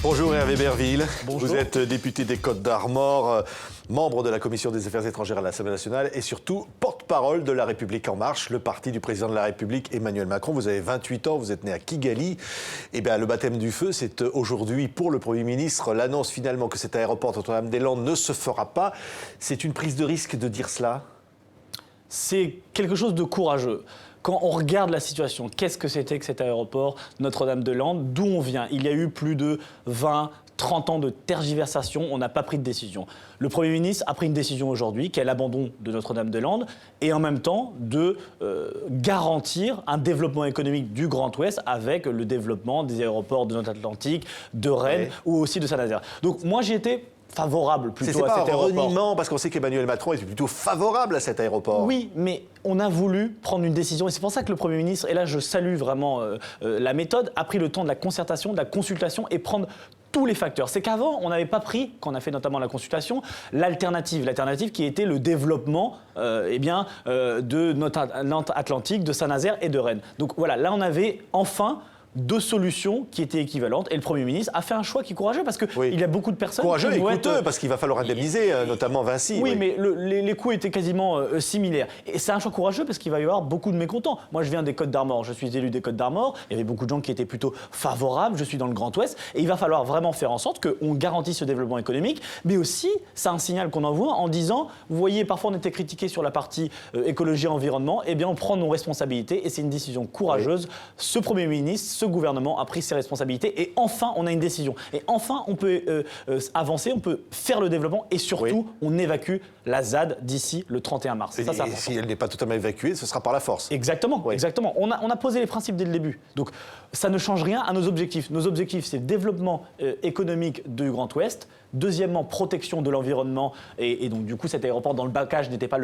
Bonjour Hervé Berville. Bonjour. Vous êtes député des Côtes-d'Armor, membre de la Commission des Affaires étrangères à l'Assemblée nationale et surtout porte-parole de La République En Marche, le parti du président de la République Emmanuel Macron. Vous avez 28 ans, vous êtes né à Kigali. Eh bien, le baptême du feu, c'est aujourd'hui pour le Premier ministre. L'annonce finalement que cet aéroport de Notre-Dame-des-Landes ne se fera pas. C'est une prise de risque de dire cela? C'est quelque chose de courageux. Quand on regarde la situation, qu'est-ce que c'était que cet aéroport Notre-Dame-des-Landes? D'où on vient? Il y a eu plus de 20, 30 ans de tergiversation, on n'a pas pris de décision. Le Premier ministre a pris une décision aujourd'hui, qui est l'abandon de Notre-Dame-des-Landes, et en même temps de garantir un développement économique du Grand Ouest avec le développement des aéroports de Nord-Atlantique, de Rennes ou aussi de Saint-Nazaire. Donc moi j'ai été favorable plutôt à cet aéroport. C'est pas un reniement, parce qu'on sait qu'Emmanuel Macron est plutôt favorable à cet aéroport. Oui, mais on a voulu prendre une décision et c'est pour ça que le Premier ministre, et là je salue vraiment la méthode, a pris le temps de la concertation, de la consultation et prendre tous les facteurs. C'est qu'avant, on n'avait pas pris, quand on a fait notamment la consultation, l'alternative qui était le développement de Nord-Atlantique, de Saint-Nazaire et de Rennes. Donc voilà, là on avait enfin deux solutions qui étaient équivalentes et le Premier ministre a fait un choix qui est courageux parce qu'il y a beaucoup de personnes courageux qui et coûteux parce qu'il va falloir indemniser notamment Vinci. Oui, mais les coûts étaient quasiment similaires. Et c'est un choix courageux parce qu'il va y avoir beaucoup de mécontents. Moi, je viens des Côtes-d'Armor, je suis élu des Côtes-d'Armor. Il y avait beaucoup de gens qui étaient plutôt favorables. Je suis dans le Grand Ouest et il va falloir vraiment faire en sorte qu'on garantisse ce développement économique. Mais aussi, c'est un signal qu'on envoie en disant, vous voyez, parfois on était critiqué sur la partie écologie et environnement. Eh bien, on prend nos responsabilités et c'est une décision courageuse. Ce Premier ministre, ce gouvernement a pris ses responsabilités et enfin on a une décision. Et enfin on peut avancer, on peut faire le développement et surtout on évacue la ZAD d'ici le 31 mars. Et si elle n'est pas totalement évacuée, ce sera par la force. Exactement, exactement. On a posé les principes dès le début. Donc ça ne change rien à nos objectifs. Nos objectifs, c'est le développement économique du Grand Ouest. Deuxièmement, protection de l'environnement et donc du coup cet aéroport dans le bacage n'était pas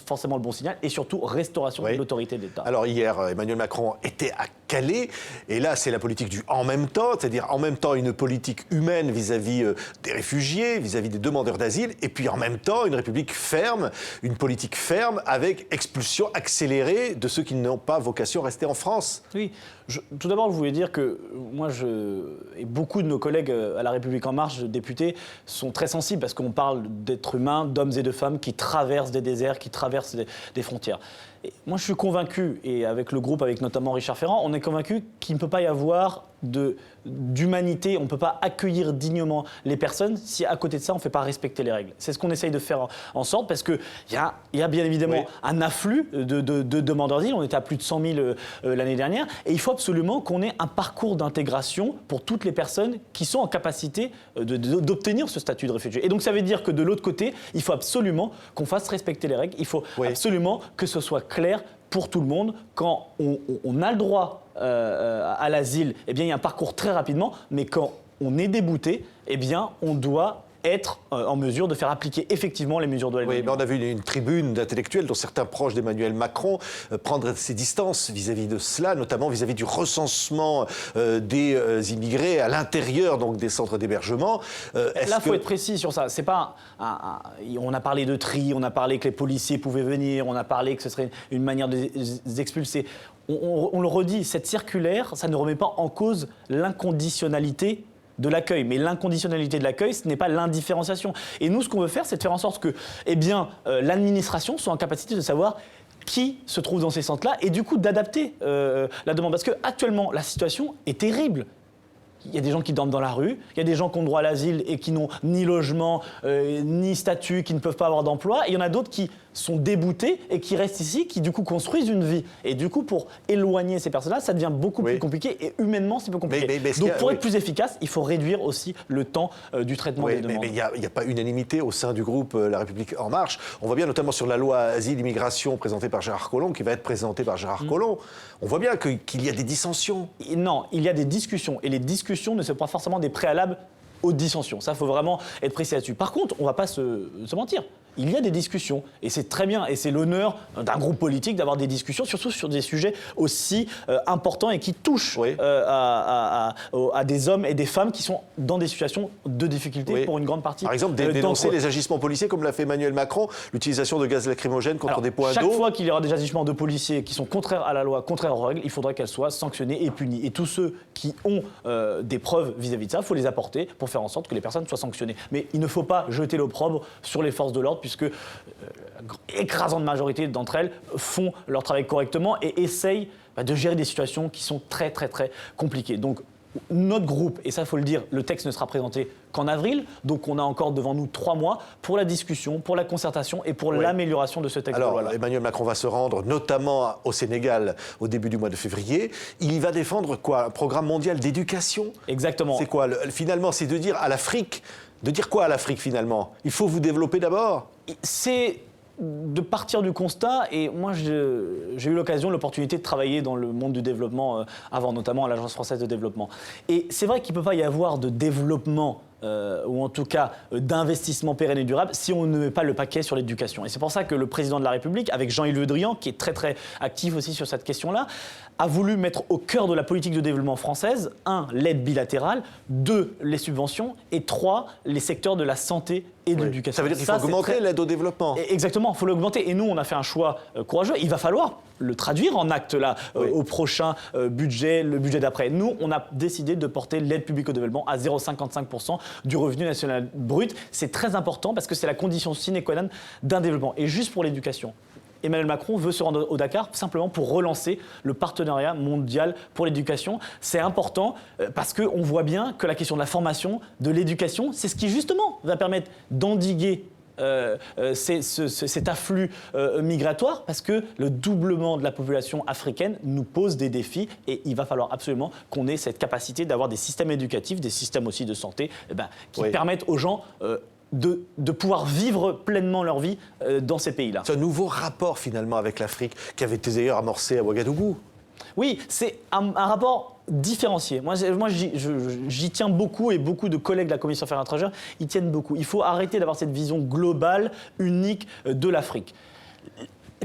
forcément le bon signal et surtout restauration de l'autorité de l'État. Alors hier, Emmanuel Macron était à Calais et là c'est la politique du en même temps, c'est-à-dire en même temps une politique humaine vis-à-vis des réfugiés, vis-à-vis des demandeurs d'asile et puis en même temps une république ferme, une politique ferme avec expulsion accélérée de ceux qui n'ont pas vocation à rester en France. Oui, tout d'abord je voulais dire que moi et beaucoup de nos collègues à La République En Marche, députés, sont très sensibles parce qu'on parle d'êtres humains, d'hommes et de femmes qui traversent des déserts, qui traversent des frontières. Et moi, je suis convaincu, et avec le groupe, avec notamment Richard Ferrand, on est convaincu qu'il ne peut pas y avoir d'humanité, on ne peut pas accueillir dignement les personnes si à côté de ça, on ne fait pas respecter les règles. C'est ce qu'on essaye de faire en sorte parce qu'il y a bien évidemment un afflux de demandeurs d'asile, on était à plus de 100 000 l'année dernière, et il faut absolument qu'on ait un parcours d'intégration pour toutes les personnes qui sont en capacité d'obtenir ce statut de réfugié. Et donc ça veut dire que de l'autre côté, il faut absolument qu'on fasse respecter les règles, il faut absolument que ce soit clair pour tout le monde. Quand on a le droit à l'asile, eh bien, il y a un parcours très rapidement, mais quand on est débouté, eh bien, on doit être en mesure de faire appliquer effectivement les mesures de l'éloignement. Oui, mais on a vu une tribune d'intellectuels, dont certains proches d'Emmanuel Macron, prendre ses distances vis-à-vis de cela, notamment vis-à-vis du recensement des immigrés à l'intérieur donc des centres d'hébergement. Là, il faut être précis sur ça. C'est pas on a parlé de tri, on a parlé que les policiers pouvaient venir, on a parlé que ce serait une manière de les expulser. On le redit, cette circulaire, ça ne remet pas en cause l'inconditionnalité de l'accueil. Mais l'inconditionnalité de l'accueil, ce n'est pas l'indifférenciation. Et nous, ce qu'on veut faire, c'est de faire en sorte que l'administration soit en capacité de savoir qui se trouve dans ces centres-là et du coup d'adapter la demande. Parce qu'actuellement, la situation est terrible. Il y a des gens qui dorment dans la rue, il y a des gens qui ont droit à l'asile et qui n'ont ni logement, ni statut, qui ne peuvent pas avoir d'emploi. Et il y en a d'autres qui sont déboutés et qui restent ici, qui du coup construisent une vie. Et du coup, pour éloigner ces personnes-là, ça devient beaucoup plus compliqué et humainement, c'est peu compliqué. Donc pour être plus efficace, il faut réduire aussi le temps du traitement des demandes. Mais il n'y a pas unanimité au sein du groupe La République En Marche. On voit bien notamment sur la loi Asile-Immigration présentée par Gérard Collomb, qui va être présentée par Gérard Collomb. On voit bien qu'il y a des dissensions. Non, il y a des discussions. Et les discussions ne sont pas forcément des préalables aux dissensions. Ça, il faut vraiment être précis là-dessus. Par contre, on ne va pas se mentir. il y a des discussions. Et c'est très bien. Et c'est l'honneur d'un groupe politique d'avoir des discussions, surtout sur des sujets aussi importants et qui touchent à des hommes et des femmes qui sont dans des situations de difficulté pour une grande partie. Par exemple, dénoncer les agissements policiers comme l'a fait Emmanuel Macron, l'utilisation de gaz lacrymogène contre des points d'eau. Chaque fois qu'il y aura des agissements de policiers qui sont contraires à la loi, contraires aux règles, il faudrait qu'elles soient sanctionnées et punies. Et tous ceux qui ont des preuves vis-à-vis de ça, il faut les apporter pour faire en sorte que les personnes soient sanctionnées. Mais il ne faut pas jeter l'opprobre sur les forces de l'ordre puisque l'écrasante majorité d'entre elles font leur travail correctement et essayent de gérer des situations qui sont très très très compliquées. Donc notre groupe, et ça il faut le dire, le texte ne sera présenté qu'en avril, donc on a encore devant nous 3 mois pour la discussion, pour la concertation et pour l'amélioration de ce texte. Alors Emmanuel Macron va se rendre notamment au Sénégal au début du mois de février. Il va défendre quoi? Un programme mondial d'éducation? Exactement. C'est quoi finalement? C'est de dire à l'Afrique, de dire quoi à l'Afrique finalement? Il faut vous développer d'abord? C'est de partir du constat, et moi j'ai eu l'opportunité de travailler dans le monde du développement avant, notamment à l'Agence française de développement. Et c'est vrai qu'il ne peut pas y avoir de développement ou en tout cas d'investissement pérenne et durable si on ne met pas le paquet sur l'éducation. Et c'est pour ça que le président de la République, avec Jean-Yves Le Drian, qui est très très actif aussi sur cette question-là, a voulu mettre au cœur de la politique de développement française, 1, l'aide bilatérale, 2, les subventions, et 3, les secteurs de la santé et de l'éducation. Ça veut dire qu'il faut augmenter l'aide au développement. Exactement, il faut l'augmenter. Et nous, on a fait un choix courageux. Il va falloir le traduire en actes là, au prochain budget, le budget d'après. Nous, on a décidé de porter l'aide publique au développement à 0,55% du revenu national brut. C'est très important parce que c'est la condition sine qua non d'un développement. Et juste pour l'éducation, Emmanuel Macron veut se rendre au Dakar simplement pour relancer le partenariat mondial pour l'éducation. C'est important parce qu'on voit bien que la question de la formation, de l'éducation, c'est ce qui justement va permettre d'endiguer cet afflux migratoire, parce que le doublement de la population africaine nous pose des défis et il va falloir absolument qu'on ait cette capacité d'avoir des systèmes éducatifs, des systèmes aussi de santé qui permettent aux gens de pouvoir vivre pleinement leur vie dans ces pays-là. C'est un nouveau rapport finalement avec l'Afrique qui avait été d'ailleurs amorcé à Ouagadougou. Oui, c'est un rapport différencié. Moi j'y tiens beaucoup et beaucoup de collègues de la Commission Affaires étrangères y tiennent beaucoup. Il faut arrêter d'avoir cette vision globale, unique de l'Afrique.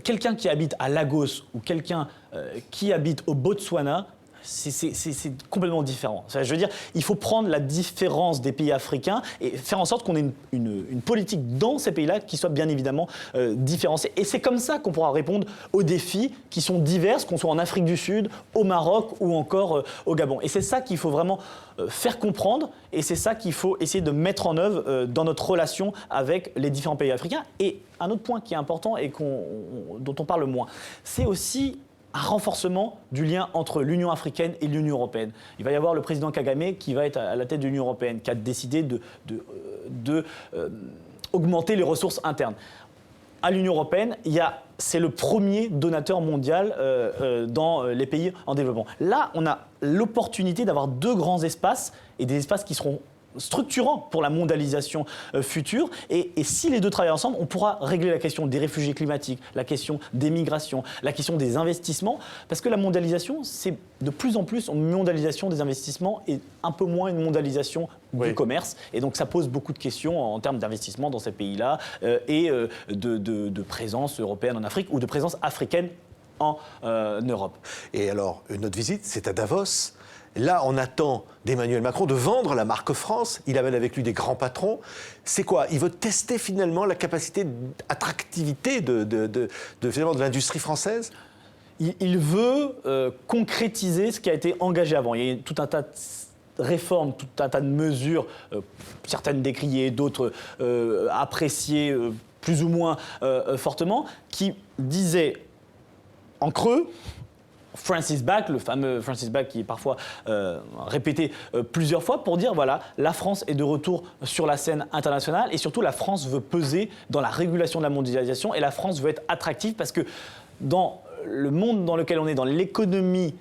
Quelqu'un qui habite à Lagos ou quelqu'un qui habite au Botswana, c'est complètement différent. Je veux dire, il faut prendre la différence des pays africains et faire en sorte qu'on ait une politique dans ces pays-là qui soit bien évidemment différenciée. Et c'est comme ça qu'on pourra répondre aux défis qui sont divers, qu'on soit en Afrique du Sud, au Maroc ou encore au Gabon. Et c'est ça qu'il faut vraiment faire comprendre et c'est ça qu'il faut essayer de mettre en œuvre dans notre relation avec les différents pays africains. Et un autre point qui est important et dont on parle moins, c'est aussi un renforcement du lien entre l'Union africaine et l'Union européenne. Il va y avoir le président Kagame qui va être à la tête de l'Union européenne, qui a décidé d'augmenter les ressources internes. À l'Union européenne, c'est le premier donateur mondial dans les pays en développement. Là, on a l'opportunité d'avoir 2 grands espaces et des espaces qui seront structurant pour la mondialisation future. Et si les deux travaillent ensemble, on pourra régler la question des réfugiés climatiques, la question des migrations, la question des investissements. Parce que la mondialisation, c'est de plus en plus une mondialisation des investissements et un peu moins une mondialisation du commerce. Et donc ça pose beaucoup de questions en termes d'investissement dans ces pays-là et de présence européenne en Afrique ou de présence africaine en Europe. Et alors, une autre visite, c'est à Davos. Là, on attend d'Emmanuel Macron de vendre la marque France. Il amène avec lui des grands patrons. C'est quoi? Il veut tester finalement la capacité d'attractivité de l'industrie française? Il veut concrétiser ce qui a été engagé avant. Il y a tout un tas de réformes, tout un tas de mesures, certaines décriées, d'autres appréciées plus ou moins fortement, qui disaient en creux, Francis Back, le fameux Francis Back qui est parfois répété plusieurs fois pour dire voilà, la France est de retour sur la scène internationale et surtout la France veut peser dans la régulation de la mondialisation et la France veut être attractive parce que dans le monde dans lequel on est, dans l'économie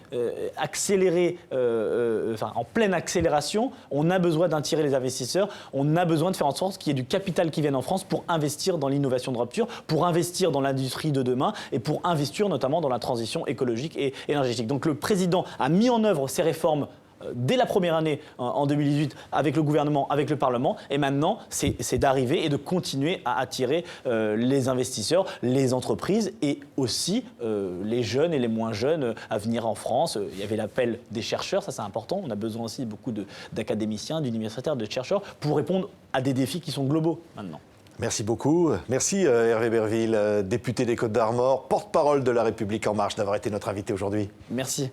accélérée, en pleine accélération, on a besoin d'attirer les investisseurs, on a besoin de faire en sorte qu'il y ait du capital qui vienne en France pour investir dans l'innovation de rupture, pour investir dans l'industrie de demain et pour investir notamment dans la transition écologique et énergétique. Donc le président a mis en œuvre ces réformes dès la première année, en 2018, avec le gouvernement, avec le Parlement. Et maintenant, c'est d'arriver et de continuer à attirer les investisseurs, les entreprises et aussi les jeunes et les moins jeunes à venir en France. Il y avait l'appel des chercheurs, ça c'est important. On a besoin aussi beaucoup d'académiciens, d'universitaires, de chercheurs pour répondre à des défis qui sont globaux maintenant. Merci beaucoup. Merci Hervé Berville, député des Côtes-d'Armor, porte-parole de La République En Marche, d'avoir été notre invité aujourd'hui. Merci.